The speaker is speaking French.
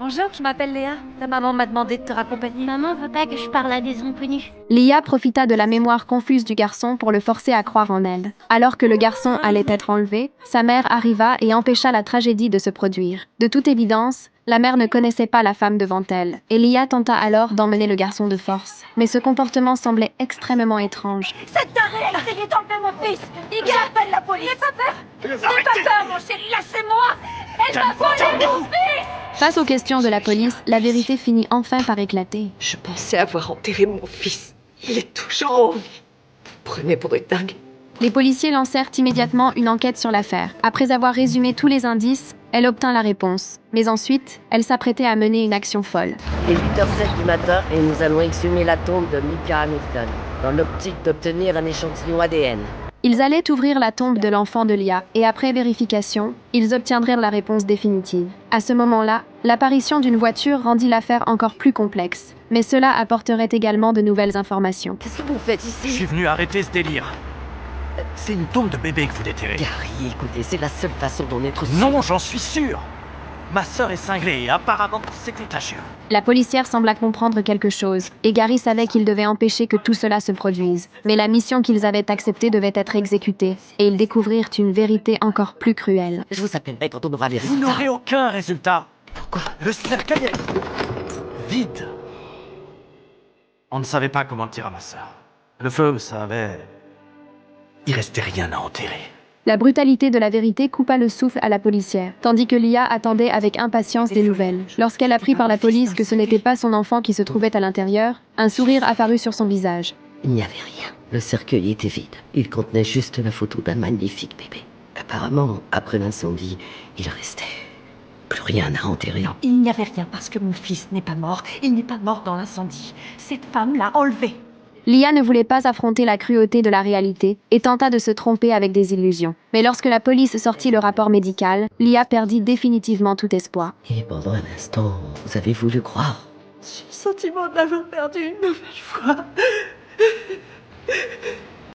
Bonjour, je m'appelle Léa. Ta maman m'a demandé de te raccompagner. Maman veut pas que je parle à des inconnus. Lia profita de la mémoire confuse du garçon pour le forcer à croire en elle. Alors que le garçon allait être enlevé, sa mère arriva et empêcha la tragédie de se produire. De toute évidence, la mère ne connaissait pas la femme devant elle, et Lia tenta alors d'emmener le garçon de force. Mais ce comportement semblait extrêmement étrange. Cette tarée, elle a essayé d'enlever mon fils. Il appelle la police. N'aie pas peur. N'aie pas peur, mon chéri, lâchez-moi. Elle m'a volé mon fils. Face aux questions de la police, la vérité finit enfin par éclater. Je pensais avoir enterré mon fils. Il est toujours en vie. Vous prenez pour une dingue. Les policiers lancèrent immédiatement une enquête sur l'affaire. Après avoir résumé tous les indices, elle obtint la réponse. Mais ensuite, elle s'apprêtait à mener une action folle. Il est 8h07 du matin et nous allons exhumer la tombe de Mika Hamilton, dans l'optique d'obtenir un échantillon ADN. Ils allaient ouvrir la tombe de l'enfant de Lia, et après vérification, ils obtiendrent la réponse définitive. À ce moment-là, l'apparition d'une voiture rendit l'affaire encore plus complexe. Mais cela apporterait également de nouvelles informations. Qu'est-ce que vous faites Je ici? suis venu arrêter ce délire. C'est une tombe de bébé que vous déterrez. Gary, écoutez, c'est la seule façon d'en être sûr. Non, j'en suis sûr. Ma sœur est cinglée et apparemment c'est contagieux. La policière sembla comprendre quelque chose, et Gary savait qu'il devait empêcher que tout cela se produise. Mais la mission qu'ils avaient acceptée devait être exécutée, et ils découvrirent une vérité encore plus cruelle. Je vous appellerai quand on aura les Vous résultats. n'aurez aucun résultat. Pourquoi? Le cercueil est vide. On ne savait pas comment dire à ma sœur. Le feu, ça avait... Il restait rien à enterrer. La brutalité de la vérité coupa le souffle à la policière, tandis que Lia attendait avec impatience des nouvelles. Lorsqu'elle apprit par la police que ce n'était pas son enfant qui se trouvait à l'intérieur, un sourire apparut sur son visage. Il n'y avait rien. Le cercueil était vide. Il contenait juste la photo d'un magnifique bébé. Apparemment, après l'incendie, il restait plus rien à enterrer. Il n'y avait rien parce que mon fils n'est pas mort. Il n'est pas mort dans l'incendie. Cette femme l'a enlevé. Lia ne voulait pas affronter la cruauté de la réalité et tenta de se tromper avec des illusions. Mais lorsque la police sortit le rapport médical, Lia perdit définitivement tout espoir. Et pendant un instant, vous avez voulu croire. J'ai le sentiment d'avoir perdu une nouvelle fois.